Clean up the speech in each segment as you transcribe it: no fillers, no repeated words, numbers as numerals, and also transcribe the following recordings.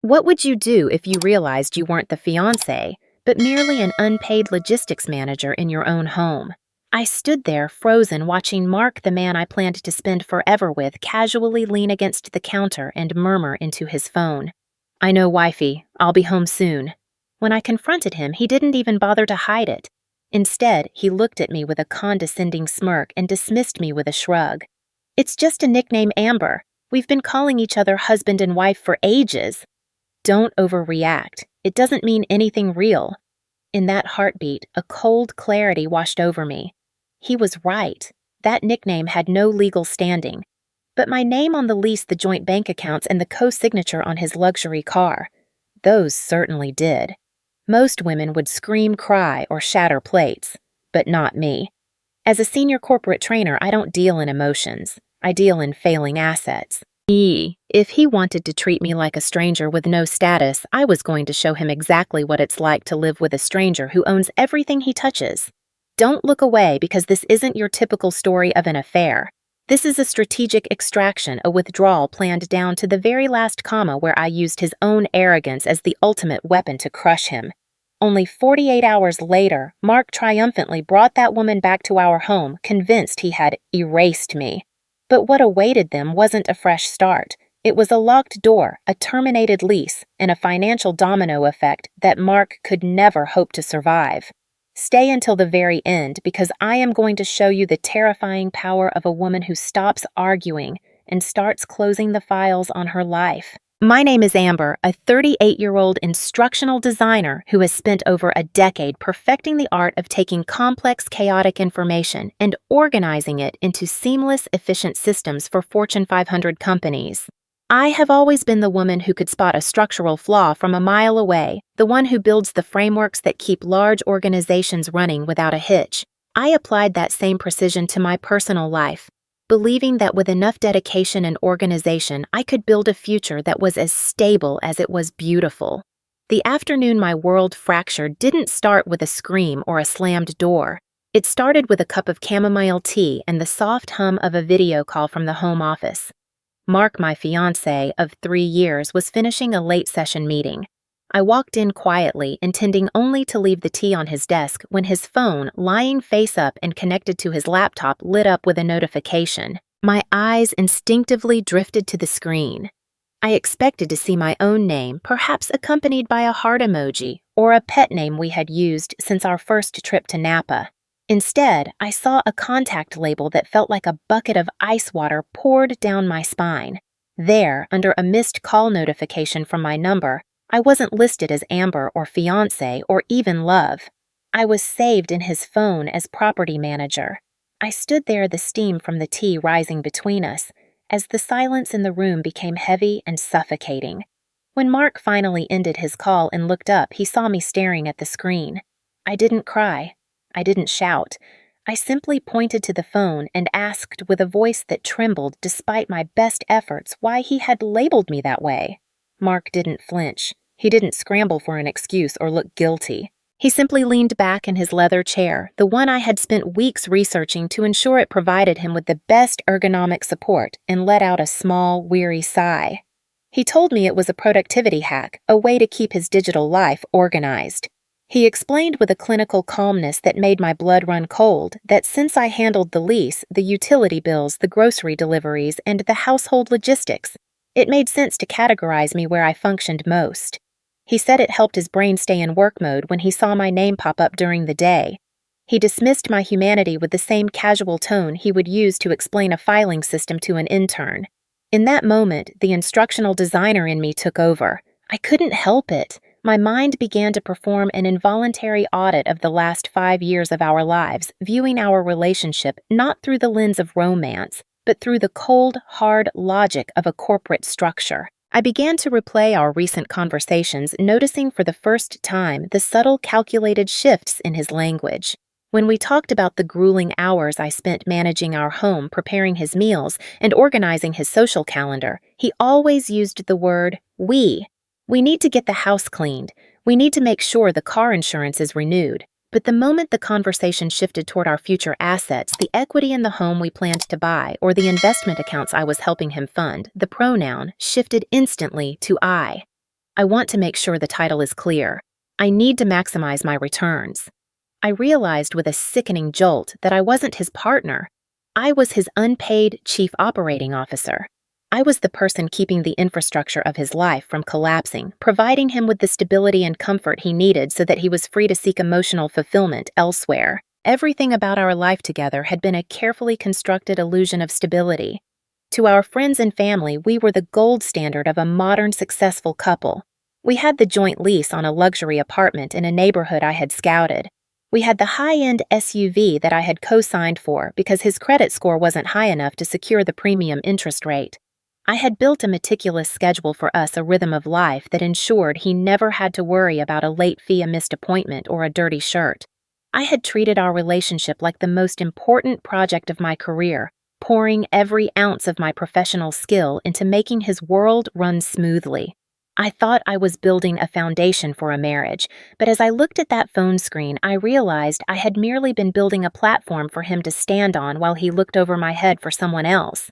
What would you do if you realized you weren't the fiancé, but merely an unpaid logistics manager in your own home? I stood there, frozen, watching Mark, the man I planned to spend forever with, casually lean against the counter and murmur into his phone. "I know, wifey. I'll be home soon." When I confronted him, he didn't even bother to hide it. Instead, he looked at me with a condescending smirk and dismissed me with a shrug. "It's just a nickname, Amber. We've been calling each other husband and wife for ages." Don't overreact. It doesn't mean anything real. In that heartbeat, a cold clarity washed over me. He was right. That nickname had no legal standing. But my name on the lease, the joint bank accounts, and the co-signature on his luxury car, those certainly did. Most women would scream, cry, or shatter plates, but not me. As a senior corporate trainer, I don't deal in emotions. I deal in failing assets. If he wanted to treat me like a stranger with no status, I was going to show him exactly what it's like to live with a stranger who owns everything he touches. Don't look away, because this isn't your typical story of an affair. This is a strategic extraction, a withdrawal planned down to the very last comma, where I used his own arrogance as the ultimate weapon to crush him. Only 48 hours later, Mark triumphantly brought that woman back to our home, convinced he had erased me. But what awaited them wasn't a fresh start. It was a locked door, a terminated lease, and a financial domino effect that Mark could never hope to survive. Stay until the very end, because I am going to show you the terrifying power of a woman who stops arguing and starts closing the files on her life. My name is Amber, a 38-year-old instructional designer who has spent over a decade perfecting the art of taking complex, chaotic information and organizing it into seamless, efficient systems for Fortune 500 companies. I have always been the woman who could spot a structural flaw from a mile away, the one who builds the frameworks that keep large organizations running without a hitch. I applied that same precision to my personal life, believing that with enough dedication and organization, I could build a future that was as stable as it was beautiful. The afternoon my world fractured didn't start with a scream or a slammed door. It started with a cup of chamomile tea and the soft hum of a video call from the home office. Mark, my fiancé of 3 years, was finishing a late session meeting. I walked in quietly, intending only to leave the tea on his desk, when his phone, lying face up and connected to his laptop, lit up with a notification. My eyes instinctively drifted to the screen. I expected to see my own name, perhaps accompanied by a heart emoji, or a pet name we had used since our first trip to Napa. Instead, I saw a contact label that felt like a bucket of ice water poured down my spine. There, under a missed call notification from my number, I wasn't listed as Amber or fiancé or even love. I was saved in his phone as property manager. I stood there, the steam from the tea rising between us, as the silence in the room became heavy and suffocating. When Mark finally ended his call and looked up, he saw me staring at the screen. I didn't cry. I didn't shout. I simply pointed to the phone and asked with a voice that trembled despite my best efforts why he had labeled me that way. Mark didn't flinch. He didn't scramble for an excuse or look guilty. He simply leaned back in his leather chair, the one I had spent weeks researching to ensure it provided him with the best ergonomic support, and let out a small, weary sigh. He told me it was a productivity hack, a way to keep his digital life organized. He explained with a clinical calmness that made my blood run cold that since I handled the lease, the utility bills, the grocery deliveries, and the household logistics, it made sense to categorize me where I functioned most. He said it helped his brain stay in work mode when he saw my name pop up during the day. He dismissed my humanity with the same casual tone he would use to explain a filing system to an intern. In that moment, the instructional designer in me took over. I couldn't help it. My mind began to perform an involuntary audit of the last 5 years of our lives, viewing our relationship not through the lens of romance, but through the cold, hard logic of a corporate structure. I began to replay our recent conversations, noticing for the first time the subtle, calculated shifts in his language. When we talked about the grueling hours I spent managing our home, preparing his meals, and organizing his social calendar, he always used the word we. We need to get the house cleaned. We need to make sure the car insurance is renewed. But the moment the conversation shifted toward our future assets, the equity in the home we planned to buy, or the investment accounts I was helping him fund, the pronoun shifted instantly to I. I want to make sure the title is clear. I need to maximize my returns. I realized with a sickening jolt that I wasn't his partner. I was his unpaid chief operating officer. I was the person keeping the infrastructure of his life from collapsing, providing him with the stability and comfort he needed so that he was free to seek emotional fulfillment elsewhere. Everything about our life together had been a carefully constructed illusion of stability. To our friends and family, we were the gold standard of a modern, successful couple. We had the joint lease on a luxury apartment in a neighborhood I had scouted. We had the high-end SUV that I had co-signed for because his credit score wasn't high enough to secure the premium interest rate. I had built a meticulous schedule for us, a rhythm of life that ensured he never had to worry about a late fee, a missed appointment, or a dirty shirt. I had treated our relationship like the most important project of my career, pouring every ounce of my professional skill into making his world run smoothly. I thought I was building a foundation for a marriage, but as I looked at that phone screen, I realized I had merely been building a platform for him to stand on while he looked over my head for someone else.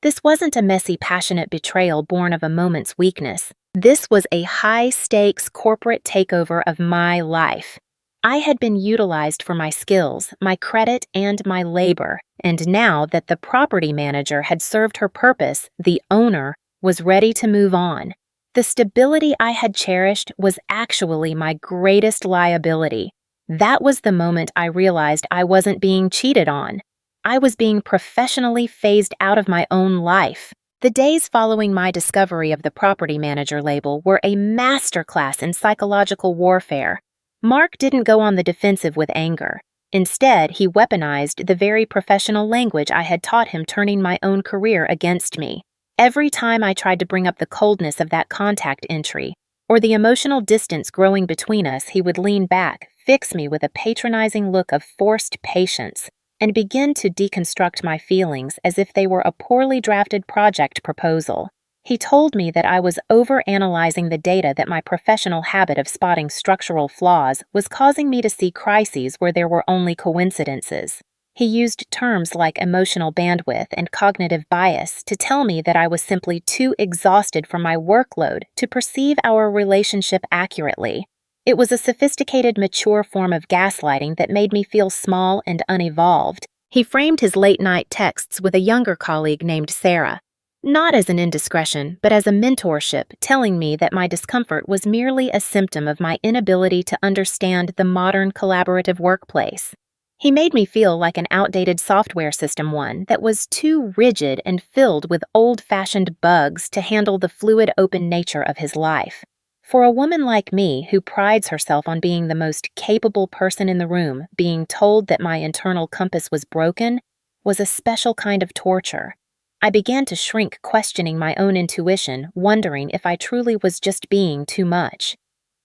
This wasn't a messy, passionate betrayal born of a moment's weakness. This was a high-stakes corporate takeover of my life. I had been utilized for my skills, my credit, and my labor, and now that the property manager had served her purpose, the owner was ready to move on. The stability I had cherished was actually my greatest liability. That was the moment I realized I wasn't being cheated on. I was being professionally phased out of my own life. The days following my discovery of the property manager label were a masterclass in psychological warfare. Mark didn't go on the defensive with anger. Instead, he weaponized the very professional language I had taught him, turning my own career against me. Every time I tried to bring up the coldness of that contact entry, or the emotional distance growing between us, he would lean back, fix me with a patronizing look of forced patience, and begin to deconstruct my feelings as if they were a poorly drafted project proposal. He told me that I was overanalyzing the data, that my professional habit of spotting structural flaws was causing me to see crises where there were only coincidences. He used terms like emotional bandwidth and cognitive bias to tell me that I was simply too exhausted from my workload to perceive our relationship accurately. It was a sophisticated, mature form of gaslighting that made me feel small and unevolved. He framed his late-night texts with a younger colleague named Sarah, not as an indiscretion, but as a mentorship, telling me that my discomfort was merely a symptom of my inability to understand the modern collaborative workplace. He made me feel like an outdated software system, one that was too rigid and filled with old-fashioned bugs to handle the fluid, open nature of his life. For a woman like me, who prides herself on being the most capable person in the room, being told that my internal compass was broken was a special kind of torture. I began to shrink, questioning my own intuition, wondering if I truly was just being too much.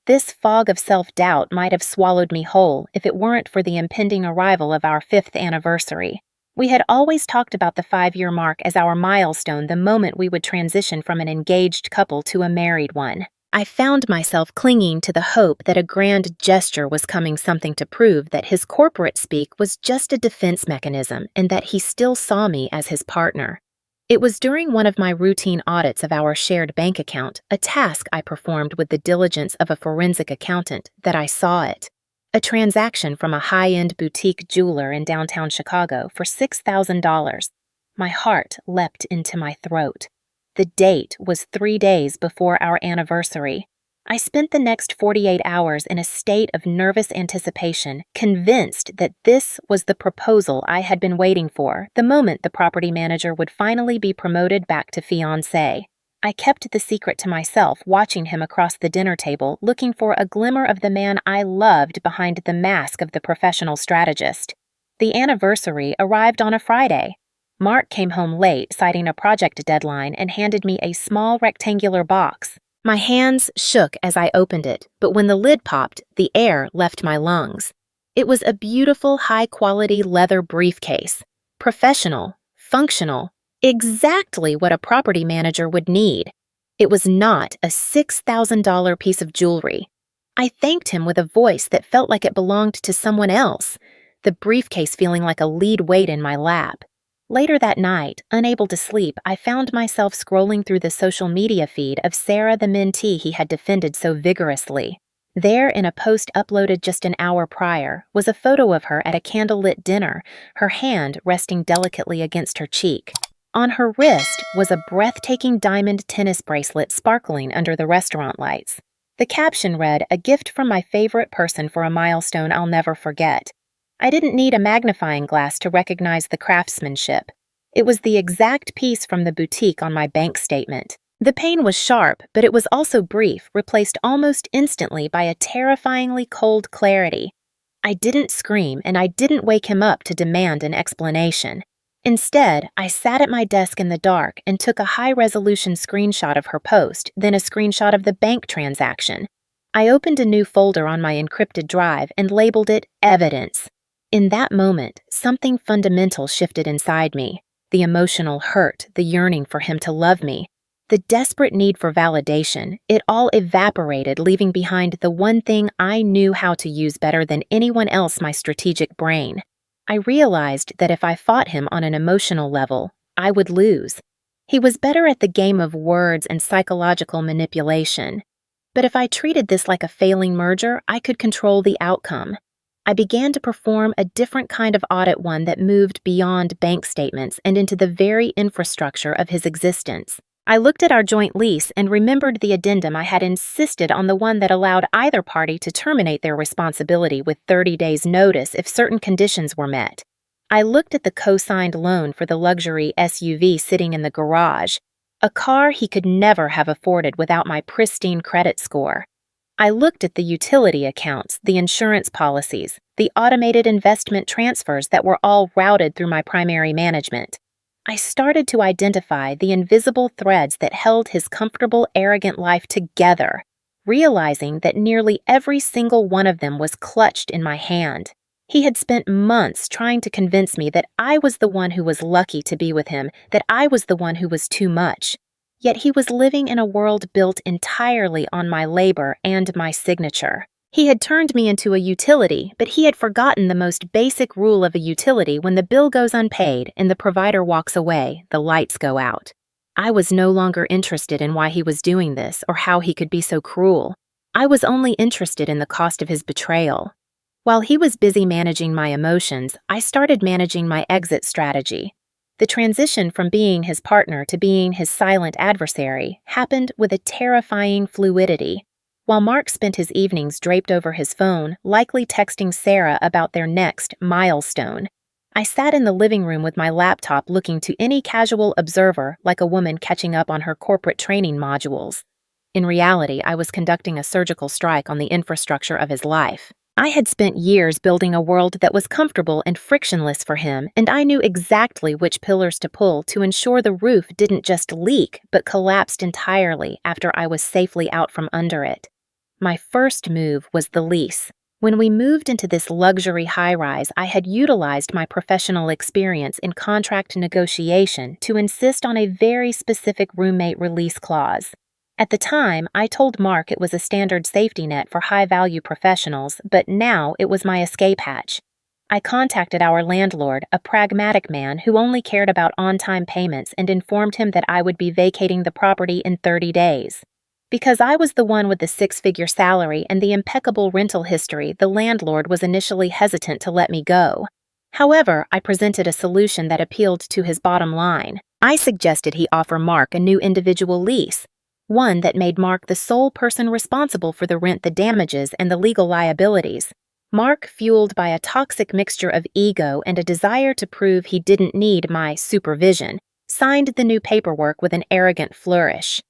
This fog of self-doubt might have swallowed me whole if it weren't for the impending arrival of our 5th anniversary. We had always talked about the 5-year mark as our milestone, the moment we would transition from an engaged couple to a married one. I found myself clinging to the hope that a grand gesture was coming, something to prove that his corporate speak was just a defense mechanism and that he still saw me as his partner. It was during one of my routine audits of our shared bank account, a task I performed with the diligence of a forensic accountant, that I saw it. A transaction from a high-end boutique jeweler in downtown Chicago for $6,000. My heart leapt into my throat. The date was 3 days before our anniversary. I spent the next 48 hours in a state of nervous anticipation, convinced that this was the proposal I had been waiting for, the moment the property manager would finally be promoted back to fiancé. I kept the secret to myself, watching him across the dinner table, looking for a glimmer of the man I loved behind the mask of the professional strategist. The anniversary arrived on a Friday. Mark came home late, citing a project deadline, and handed me a small rectangular box. My hands shook as I opened it, but when the lid popped, the air left my lungs. It was a beautiful, high-quality leather briefcase. Professional, functional, exactly what a property manager would need. It was not a $6,000 piece of jewelry. I thanked him with a voice that felt like it belonged to someone else, the briefcase feeling like a lead weight in my lap. Later that night, unable to sleep, I found myself scrolling through the social media feed of Sarah, the mentee he had defended so vigorously. There, in a post uploaded just an hour prior, was a photo of her at a candlelit dinner, her hand resting delicately against her cheek. On her wrist was a breathtaking diamond tennis bracelet sparkling under the restaurant lights. The caption read, "A gift from my favorite person for a milestone I'll never forget." I didn't need a magnifying glass to recognize the craftsmanship. It was the exact piece from the boutique on my bank statement. The pain was sharp, but it was also brief, replaced almost instantly by a terrifyingly cold clarity. I didn't scream, and I didn't wake him up to demand an explanation. Instead, I sat at my desk in the dark and took a high-resolution screenshot of her post, then a screenshot of the bank transaction. I opened a new folder on my encrypted drive and labeled it Evidence. In that moment, something fundamental shifted inside me. The emotional hurt, the yearning for him to love me, the desperate need for validation, it all evaporated, leaving behind the one thing I knew how to use better than anyone else, my strategic brain. I realized that if I fought him on an emotional level, I would lose. He was better at the game of words and psychological manipulation. But if I treated this like a failing merger, I could control the outcome. I began to perform a different kind of audit, one that moved beyond bank statements and into the very infrastructure of his existence. I looked at our joint lease and remembered the addendum I had insisted on, the one that allowed either party to terminate their responsibility with 30 days' notice if certain conditions were met. I looked at the co-signed loan for the luxury SUV sitting in the garage, a car he could never have afforded without my pristine credit score. I looked at the utility accounts, the insurance policies, the automated investment transfers that were all routed through my primary management. I started to identify the invisible threads that held his comfortable, arrogant life together, realizing that nearly every single one of them was clutched in my hand. He had spent months trying to convince me that I was the one who was lucky to be with him, that I was the one who was too much. Yet he was living in a world built entirely on my labor and my signature. He had turned me into a utility, but he had forgotten the most basic rule of a utility: when the bill goes unpaid and the provider walks away, the lights go out. I was no longer interested in why he was doing this or how he could be so cruel. I was only interested in the cost of his betrayal. While he was busy managing my emotions, I started managing my exit strategy. The transition from being his partner to being his silent adversary happened with a terrifying fluidity. While Mark spent his evenings draped over his phone, likely texting Sarah about their next milestone, I sat in the living room with my laptop, looking to any casual observer like a woman catching up on her corporate training modules. In reality, I was conducting a surgical strike on the infrastructure of his life. I had spent years building a world that was comfortable and frictionless for him, and I knew exactly which pillars to pull to ensure the roof didn't just leak but collapsed entirely after I was safely out from under it. My first move was the lease. When we moved into this luxury high-rise, I had utilized my professional experience in contract negotiation to insist on a very specific roommate release clause. At the time, I told Mark it was a standard safety net for high-value professionals, but now it was my escape hatch. I contacted our landlord, a pragmatic man who only cared about on-time payments, and informed him that I would be vacating the property in 30 days. Because I was the one with the six-figure salary and the impeccable rental history, the landlord was initially hesitant to let me go. However, I presented a solution that appealed to his bottom line. I suggested he offer Mark a new individual lease, one that made Mark the sole person responsible for the rent, the damages, and the legal liabilities. Mark, fueled by a toxic mixture of ego and a desire to prove he didn't need my supervision, signed the new paperwork with an arrogant flourish.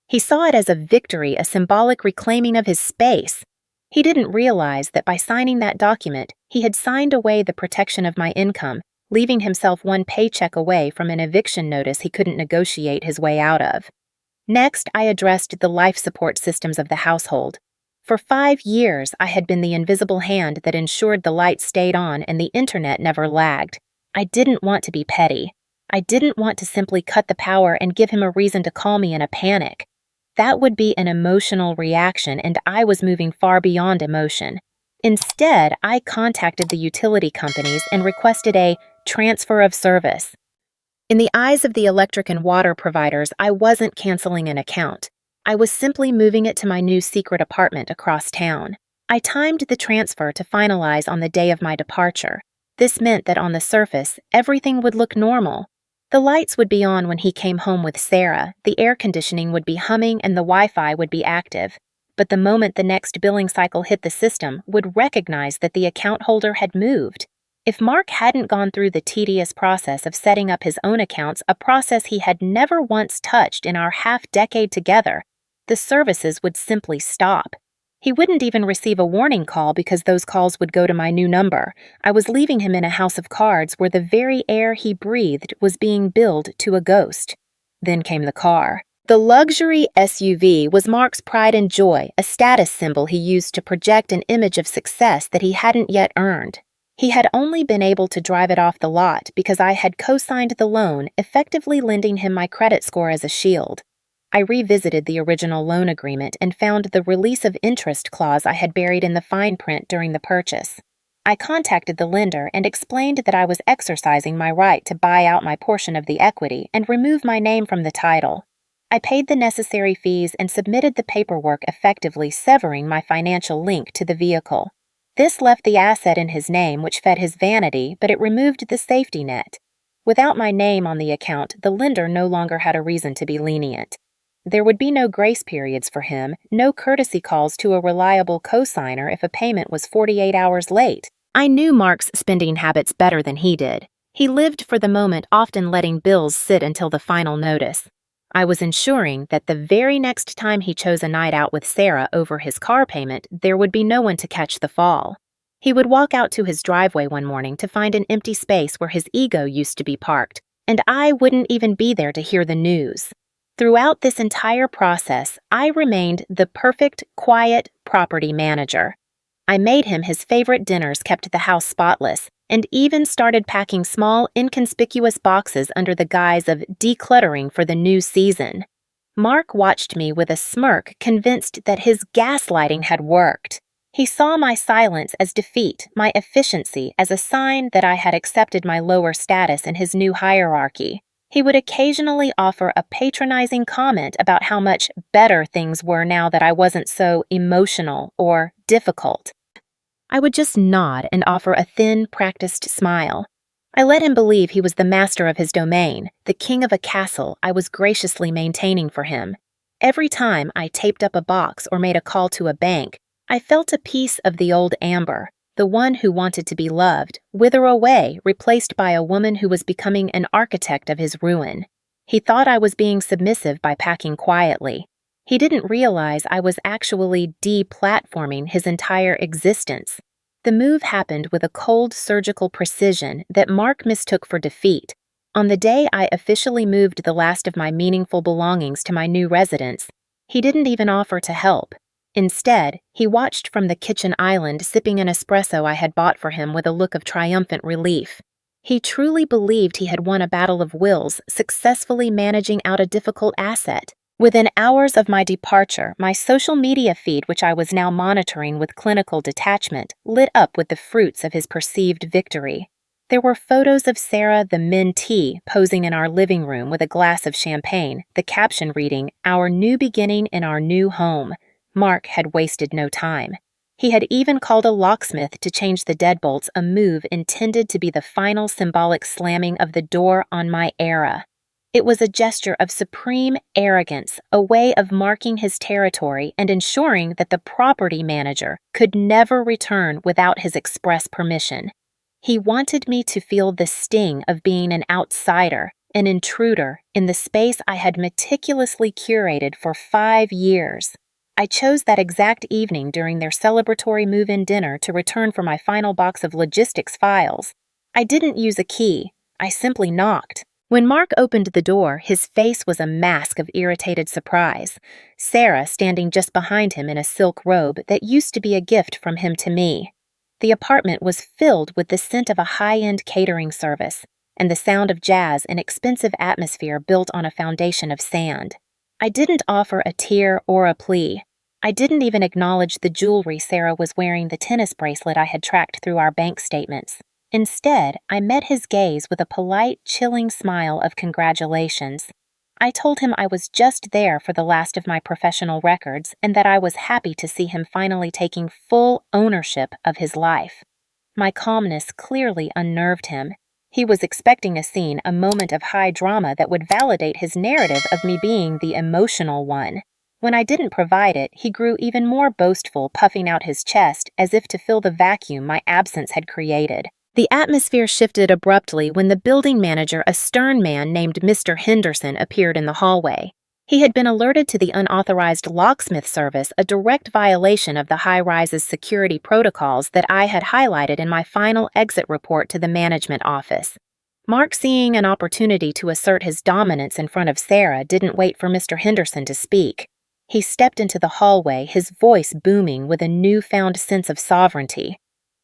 He saw it as a victory, a symbolic reclaiming of his space. He didn't realize that by signing that document, he had signed away the protection of my income, leaving himself one paycheck away from an eviction notice he couldn't negotiate his way out of. Next, I addressed the life support systems of the household. For 5 years, I had been the invisible hand that ensured the lights stayed on and the internet never lagged. I didn't want to be petty. I didn't want to simply cut the power and give him a reason to call me in a panic. That would be an emotional reaction, and I was moving far beyond emotion. Instead, I contacted the utility companies and requested a transfer of service. In the eyes of the electric and water providers, I wasn't canceling an account. I was simply moving it to my new secret apartment across town. I timed the transfer to finalize on the day of my departure. This meant that on the surface, everything would look normal. The lights would be on when he came home with Sarah, the air conditioning would be humming, and the Wi-Fi would be active. But the moment the next billing cycle hit the system, would recognize that the account holder had moved. If Mark hadn't gone through the tedious process of setting up his own accounts, a process he had never once touched in our half-decade together, the services would simply stop. He wouldn't even receive a warning call because those calls would go to my new number. I was leaving him in a house of cards where the very air he breathed was being billed to a ghost. Then came the car. The luxury SUV was Mark's pride and joy, a status symbol he used to project an image of success that he hadn't yet earned. He had only been able to drive it off the lot because I had co-signed the loan, effectively lending him my credit score as a shield. I revisited the original loan agreement and found the release of interest clause I had buried in the fine print during the purchase. I contacted the lender and explained that I was exercising my right to buy out my portion of the equity and remove my name from the title. I paid the necessary fees and submitted the paperwork, effectively severing my financial link to the vehicle. This left the asset in his name, which fed his vanity, but it removed the safety net. Without my name on the account, the lender no longer had a reason to be lenient. There would be no grace periods for him, no courtesy calls to a reliable co-signer if a payment was 48 hours late. I knew Mark's spending habits better than he did. He lived for the moment, often letting bills sit until the final notice. I was ensuring that the very next time he chose a night out with Sarah over his car payment, there would be no one to catch the fall. He would walk out to his driveway one morning to find an empty space where his ego used to be parked, and I wouldn't even be there to hear the news. Throughout this entire process, I remained the perfect, quiet property manager. I made him his favorite dinners, kept the house spotless, and even started packing small, inconspicuous boxes under the guise of decluttering for the new season. Mark watched me with a smirk, convinced that his gaslighting had worked. He saw my silence as defeat, my efficiency as a sign that I had accepted my lower status in his new hierarchy. He would occasionally offer a patronizing comment about how much better things were now that I wasn't so emotional or difficult. I would just nod and offer a thin, practiced smile. I let him believe he was the master of his domain, the king of a castle I was graciously maintaining for him. Every time I taped up a box or made a call to a bank, I felt a piece of the old Amber, the one who wanted to be loved, wither away, replaced by a woman who was becoming an architect of his ruin. He thought I was being submissive by packing quietly. He didn't realize I was actually de-platforming his entire existence. The move happened with a cold surgical precision that Mark mistook for defeat. On the day I officially moved the last of my meaningful belongings to my new residence, he didn't even offer to help. Instead, he watched from the kitchen island, sipping an espresso I had bought for him with a look of triumphant relief. He truly believed he had won a battle of wills, successfully managing out a difficult asset. Within hours of my departure, my social media feed, which I was now monitoring with clinical detachment, lit up with the fruits of his perceived victory. There were photos of Sarah the mentee posing in our living room with a glass of champagne, the caption reading, "Our new beginning in our new home." Mark had wasted no time. He had even called a locksmith to change the deadbolts, a move intended to be the final symbolic slamming of the door on my era. It was a gesture of supreme arrogance, a way of marking his territory and ensuring that the property manager could never return without his express permission. He wanted me to feel the sting of being an outsider, an intruder, in the space I had meticulously curated for 5 years. I chose that exact evening during their celebratory move-in dinner to return for my final box of logistics files. I didn't use a key. I simply knocked. When Mark opened the door, his face was a mask of irritated surprise. Sarah standing just behind him in a silk robe that used to be a gift from him to me. The apartment was filled with the scent of a high-end catering service, and the sound of jazz, an expensive atmosphere built on a foundation of sand. I didn't offer a tear or a plea. I didn't even acknowledge the jewelry Sarah was wearing, the tennis bracelet I had tracked through our bank statements. Instead, I met his gaze with a polite, chilling smile of congratulations. I told him I was just there for the last of my professional records and that I was happy to see him finally taking full ownership of his life. My calmness clearly unnerved him. He was expecting a scene, a moment of high drama that would validate his narrative of me being the emotional one. When I didn't provide it, he grew even more boastful, puffing out his chest as if to fill the vacuum my absence had created. The atmosphere shifted abruptly when the building manager, a stern man named Mr. Henderson, appeared in the hallway. He had been alerted to the unauthorized locksmith service, a direct violation of the high-rise's security protocols that I had highlighted in my final exit report to the management office. Mark, seeing an opportunity to assert his dominance in front of Sarah, didn't wait for Mr. Henderson to speak. He stepped into the hallway, his voice booming with a newfound sense of sovereignty.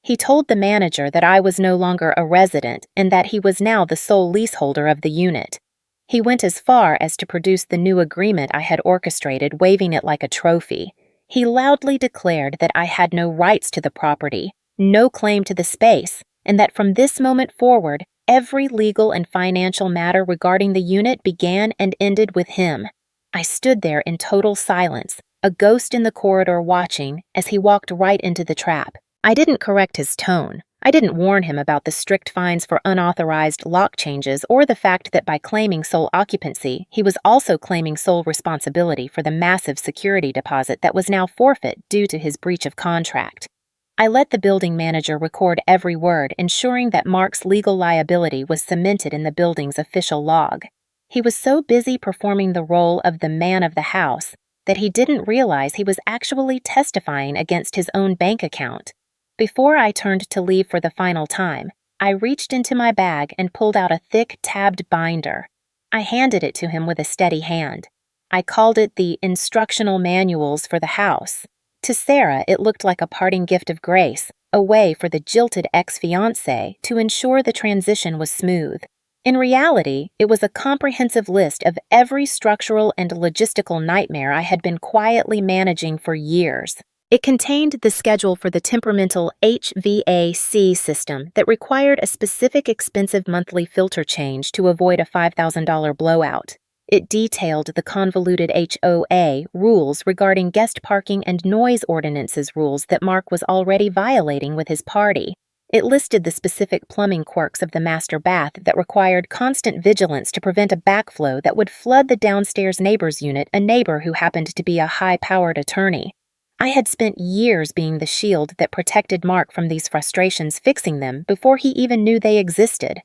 He told the manager that I was no longer a resident and that he was now the sole leaseholder of the unit. He went as far as to produce the new agreement I had orchestrated, waving it like a trophy. He loudly declared that I had no rights to the property, no claim to the space, and that from this moment forward, every legal and financial matter regarding the unit began and ended with him. I stood there in total silence, a ghost in the corridor watching as he walked right into the trap. I didn't correct his tone. I didn't warn him about the strict fines for unauthorized lock changes or the fact that by claiming sole occupancy, he was also claiming sole responsibility for the massive security deposit that was now forfeit due to his breach of contract. I let the building manager record every word, ensuring that Mark's legal liability was cemented in the building's official log. He was so busy performing the role of the man of the house that he didn't realize he was actually testifying against his own bank account. Before I turned to leave for the final time, I reached into my bag and pulled out a thick, tabbed binder. I handed it to him with a steady hand. I called it the instructional manuals for the house. To Sarah, it looked like a parting gift of grace, a way for the jilted ex-fiancé to ensure the transition was smooth. In reality, it was a comprehensive list of every structural and logistical nightmare I had been quietly managing for years. It contained the schedule for the temperamental HVAC system that required a specific expensive monthly filter change to avoid a $5,000 blowout. It detailed the convoluted HOA rules regarding guest parking and noise ordinances rules that Mark was already violating with his party. It listed the specific plumbing quirks of the master bath that required constant vigilance to prevent a backflow that would flood the downstairs neighbor's unit, a neighbor who happened to be a high-powered attorney. I had spent years being the shield that protected Mark from these frustrations, fixing them before he even knew they existed.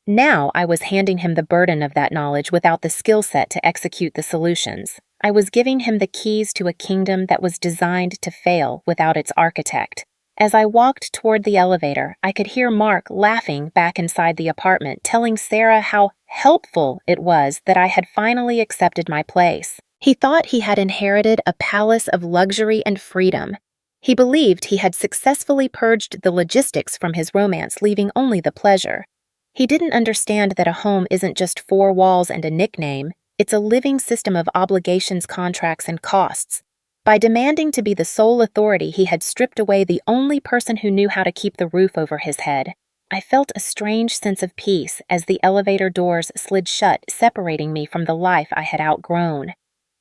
Now I was handing him the burden of that knowledge without the skill set to execute the solutions. I was giving him the keys to a kingdom that was designed to fail without its architect. As I walked toward the elevator, I could hear Mark laughing back inside the apartment, telling Sarah how helpful it was that I had finally accepted my place. He thought he had inherited a palace of luxury and freedom. He believed he had successfully purged the logistics from his romance, leaving only the pleasure. He didn't understand that a home isn't just four walls and a nickname. It's a living system of obligations, contracts, and costs. By demanding to be the sole authority, he had stripped away the only person who knew how to keep the roof over his head. I felt a strange sense of peace as the elevator doors slid shut, separating me from the life I had outgrown.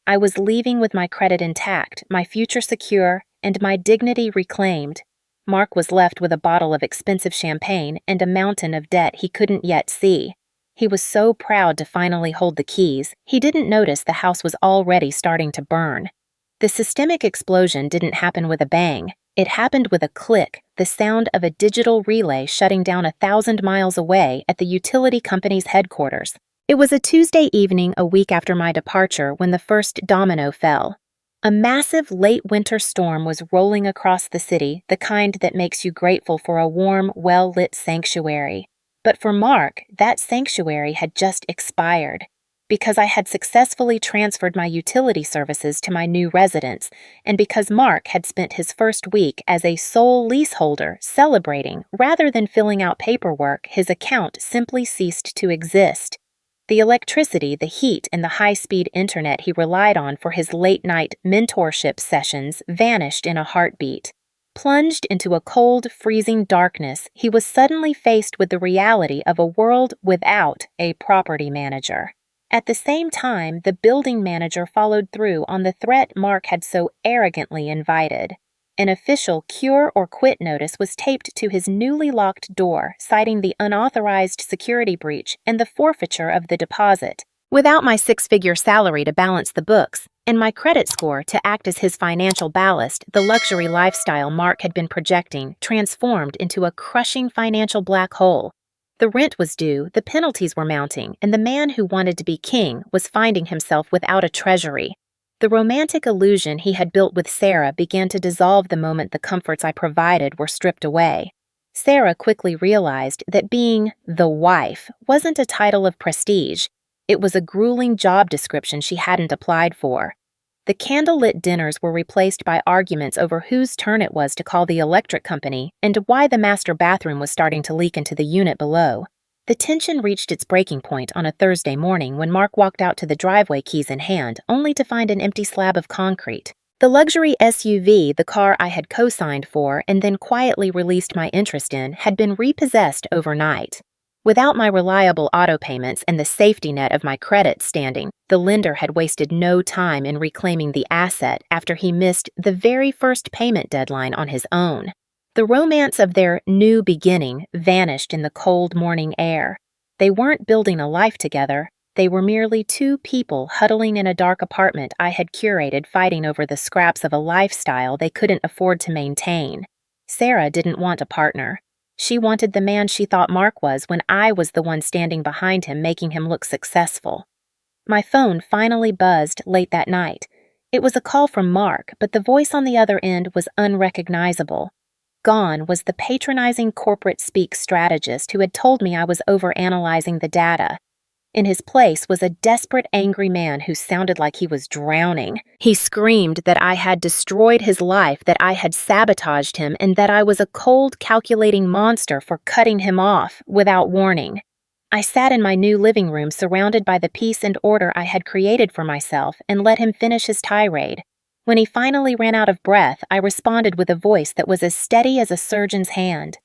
I was leaving with my credit intact, my future secure, and my dignity reclaimed. Mark was left with a bottle of expensive champagne and a mountain of debt he couldn't yet see. He was so proud to finally hold the keys, he didn't notice the house was already starting to burn. The systemic explosion didn't happen with a bang. It happened with a click, the sound of a digital relay shutting down 1,000 miles away at the utility company's headquarters. It was a Tuesday evening a week after my departure when the first domino fell. A massive late winter storm was rolling across the city, the kind that makes you grateful for a warm, well-lit sanctuary. But for Mark, that sanctuary had just expired. Because I had successfully transferred my utility services to my new residence, and because Mark had spent his first week as a sole leaseholder celebrating rather than filling out paperwork, his account simply ceased to exist. The electricity, the heat, and the high-speed internet he relied on for his late-night mentorship sessions vanished in a heartbeat. Plunged into a cold, freezing darkness, he was suddenly faced with the reality of a world without a property manager. At the same time, the building manager followed through on the threat Mark had so arrogantly invited. An official cure or quit notice was taped to his newly locked door, citing the unauthorized security breach and the forfeiture of the deposit. Without my six-figure salary to balance the books, and my credit score to act as his financial ballast, the luxury lifestyle Mark had been projecting transformed into a crushing financial black hole. The rent was due, the penalties were mounting, and the man who wanted to be king was finding himself without a treasury. The romantic illusion he had built with Sarah began to dissolve the moment the comforts I provided were stripped away. Sarah quickly realized that being the wife wasn't a title of prestige. It was a grueling job description she hadn't applied for. The candlelit dinners were replaced by arguments over whose turn it was to call the electric company and why the master bathroom was starting to leak into the unit below. The tension reached its breaking point on a Thursday morning when Mark walked out to the driveway, keys in hand, only to find an empty slab of concrete. The luxury SUV, the car I had co-signed for and then quietly released my interest in, had been repossessed overnight. Without my reliable auto payments and the safety net of my credit standing, the lender had wasted no time in reclaiming the asset after he missed the very first payment deadline on his own. The romance of their new beginning vanished in the cold morning air. They weren't building a life together. They were merely two people huddling in a dark apartment I had curated, fighting over the scraps of a lifestyle they couldn't afford to maintain. Sarah didn't want a partner. She wanted the man she thought Mark was when I was the one standing behind him, making him look successful. My phone finally buzzed late that night. It was a call from Mark, but the voice on the other end was unrecognizable. Gone was the patronizing corporate speak strategist who had told me I was overanalyzing the data. In his place was a desperate, angry man who sounded like he was drowning. He screamed that I had destroyed his life, that I had sabotaged him, and that I was a cold, calculating monster for cutting him off without warning. I sat in my new living room surrounded by the peace and order I had created for myself and let him finish his tirade. When he finally ran out of breath, I responded with a voice that was as steady as a surgeon's hand.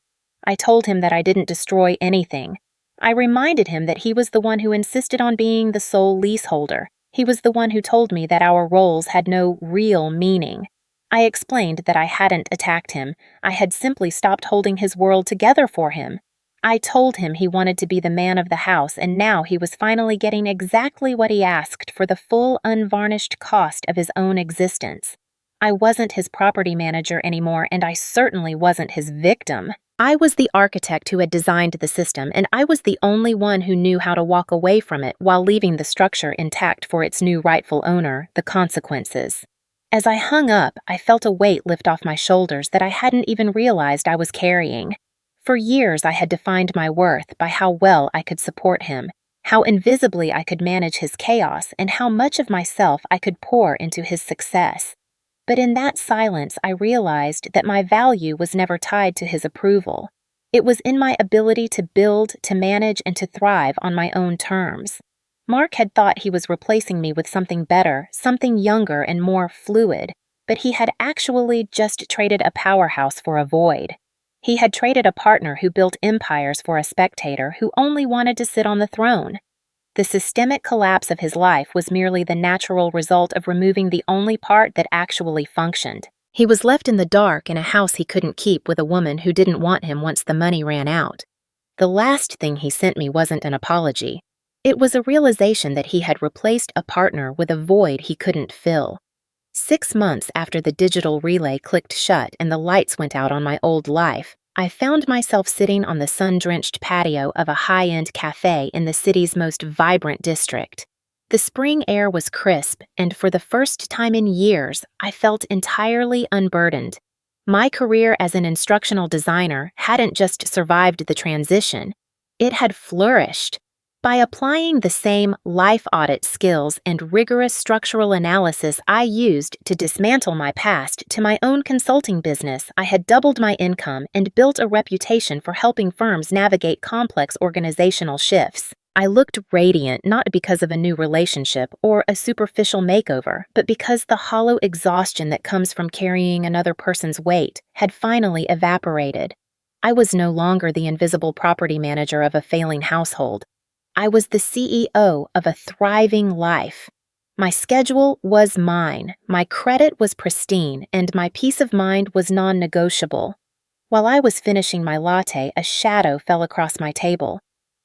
I told him that I didn't destroy anything. I reminded him that he was the one who insisted on being the sole leaseholder. He was the one who told me that our roles had no real meaning. I explained that I hadn't attacked him. I had simply stopped holding his world together for him. I told him he wanted to be the man of the house, and now he was finally getting exactly what he asked for the full, unvarnished cost of his own existence. I wasn't his property manager anymore, and I certainly wasn't his victim. I was the architect who had designed the system, and I was the only one who knew how to walk away from it while leaving the structure intact for its new rightful owner, the consequences. As I hung up, I felt a weight lift off my shoulders that I hadn't even realized I was carrying. For years, I had defined my worth by how well I could support him, how invisibly I could manage his chaos, and how much of myself I could pour into his success. But in that silence, I realized that my value was never tied to his approval. It was in my ability to build, to manage, and to thrive on my own terms. Mark had thought he was replacing me with something better, something younger and more fluid, but he had actually just traded a powerhouse for a void. He had traded a partner who built empires for a spectator who only wanted to sit on the throne. The systemic collapse of his life was merely the natural result of removing the only part that actually functioned. He was left in the dark in a house he couldn't keep with a woman who didn't want him once the money ran out. The last thing he sent me wasn't an apology. It was a realization that he had replaced a partner with a void he couldn't fill. 6 months after the digital relay clicked shut and the lights went out on my old life, I found myself sitting on the sun-drenched patio of a high-end cafe in the city's most vibrant district. The spring air was crisp, and for the first time in years, I felt entirely unburdened. My career as an instructional designer hadn't just survived the transition, it had flourished. By applying the same life audit skills and rigorous structural analysis I used to dismantle my past to my own consulting business, I had doubled my income and built a reputation for helping firms navigate complex organizational shifts. I looked radiant not because of a new relationship or a superficial makeover, but because the hollow exhaustion that comes from carrying another person's weight had finally evaporated. I was no longer the invisible property manager of a failing household. I was the CEO of a thriving life. My schedule was mine, my credit was pristine, and my peace of mind was non-negotiable. While I was finishing my latte, a shadow fell across my table.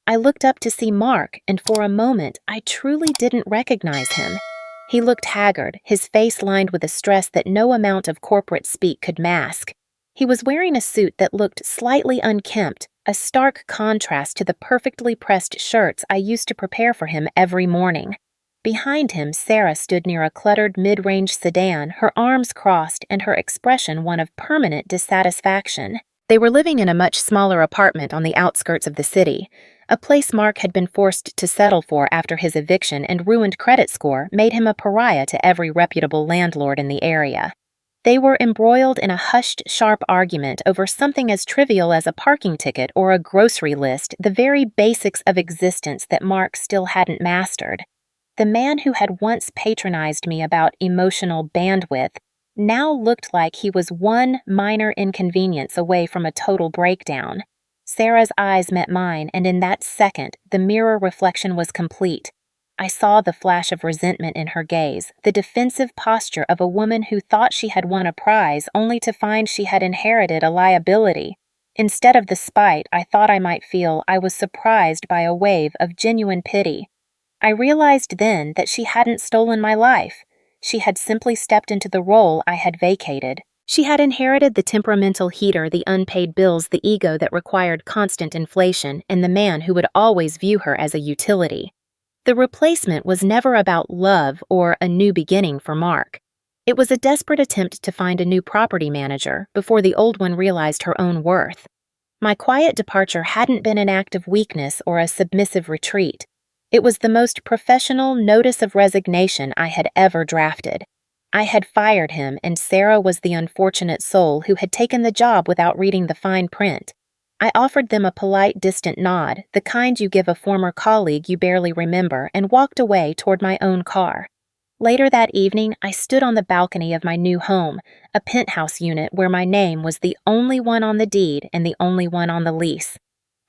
I looked up to see Mark, and for a moment, I truly didn't recognize him. He looked haggard, his face lined with a stress that no amount of corporate speak could mask. He was wearing a suit that looked slightly unkempt, a stark contrast to the perfectly pressed shirts I used to prepare for him every morning. Behind him, Sarah stood near a cluttered mid-range sedan, her arms crossed and her expression one of permanent dissatisfaction. They were living in a much smaller apartment on the outskirts of the city. A place Mark had been forced to settle for after his eviction and ruined credit score made him a pariah to every reputable landlord in the area. They were embroiled in a hushed, sharp argument over something as trivial as a parking ticket or a grocery list, the very basics of existence that Mark still hadn't mastered. The man who had once patronized me about emotional bandwidth now looked like he was one minor inconvenience away from a total breakdown. Sarah's eyes met mine, and in that second, the mirror reflection was complete. I saw the flash of resentment in her gaze, the defensive posture of a woman who thought she had won a prize only to find she had inherited a liability. Instead of the spite I thought I might feel, I was surprised by a wave of genuine pity. I realized then that she hadn't stolen my life. She had simply stepped into the role I had vacated. She had inherited the temperamental heater, the unpaid bills, the ego that required constant inflation, and the man who would always view her as a utility. The replacement was never about love or a new beginning for Mark. It was a desperate attempt to find a new property manager before the old one realized her own worth. My quiet departure hadn't been an act of weakness or a submissive retreat. It was the most professional notice of resignation I had ever drafted. I had fired him, and Sarah was the unfortunate soul who had taken the job without reading the fine print. I offered them a polite, distant nod, the kind you give a former colleague you barely remember, and walked away toward my own car. Later that evening, I stood on the balcony of my new home, a penthouse unit where my name was the only one on the deed and the only one on the lease.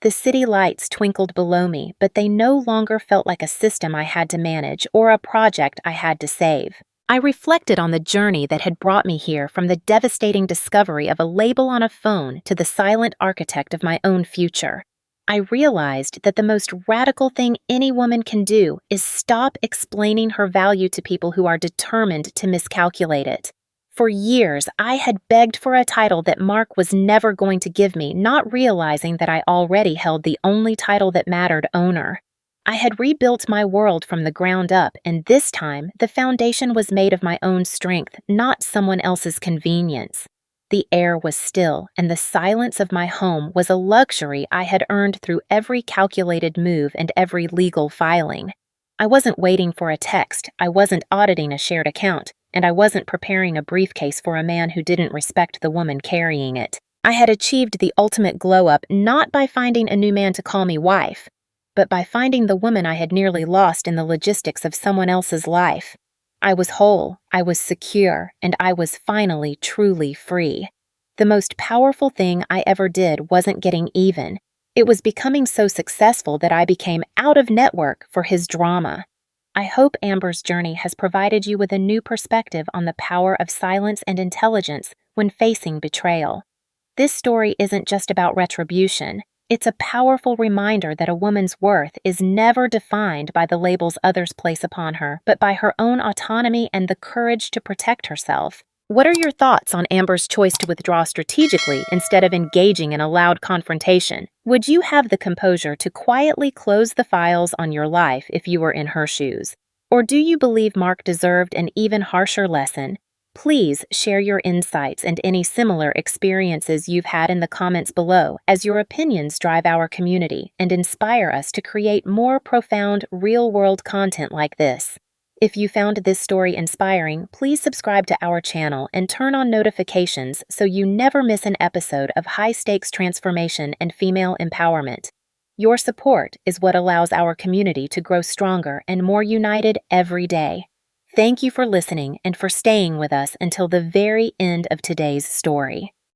The city lights twinkled below me, but they no longer felt like a system I had to manage or a project I had to save. I reflected on the journey that had brought me here, from the devastating discovery of a label on a phone to the silent architect of my own future. I realized that the most radical thing any woman can do is stop explaining her value to people who are determined to miscalculate it. For years, I had begged for a title that Mark was never going to give me, not realizing that I already held the only title that mattered: owner. I had rebuilt my world from the ground up, and this time, the foundation was made of my own strength, not someone else's convenience. The air was still, and the silence of my home was a luxury I had earned through every calculated move and every legal filing. I wasn't waiting for a text, I wasn't auditing a shared account, and I wasn't preparing a briefcase for a man who didn't respect the woman carrying it. I had achieved the ultimate glow-up not by finding a new man to call me wife, but by finding the woman I had nearly lost in the logistics of someone else's life. I was whole, I was secure, and I was finally truly free. The most powerful thing I ever did wasn't getting even. It was becoming so successful that I became out of network for his drama. I hope Amber's journey has provided you with a new perspective on the power of silence and intelligence when facing betrayal. This story isn't just about retribution. It's a powerful reminder that a woman's worth is never defined by the labels others place upon her, but by her own autonomy and the courage to protect herself. What are your thoughts on Amber's choice to withdraw strategically instead of engaging in a loud confrontation? Would you have the composure to quietly close the files on your life if you were in her shoes? Or do you believe Mark deserved an even harsher lesson? Please share your insights and any similar experiences you've had in the comments below, as your opinions drive our community and inspire us to create more profound, real-world content like this. If you found this story inspiring, please subscribe to our channel and turn on notifications so you never miss an episode of high-stakes transformation and female empowerment. Your support is what allows our community to grow stronger and more united every day. Thank you for listening and for staying with us until the very end of today's story.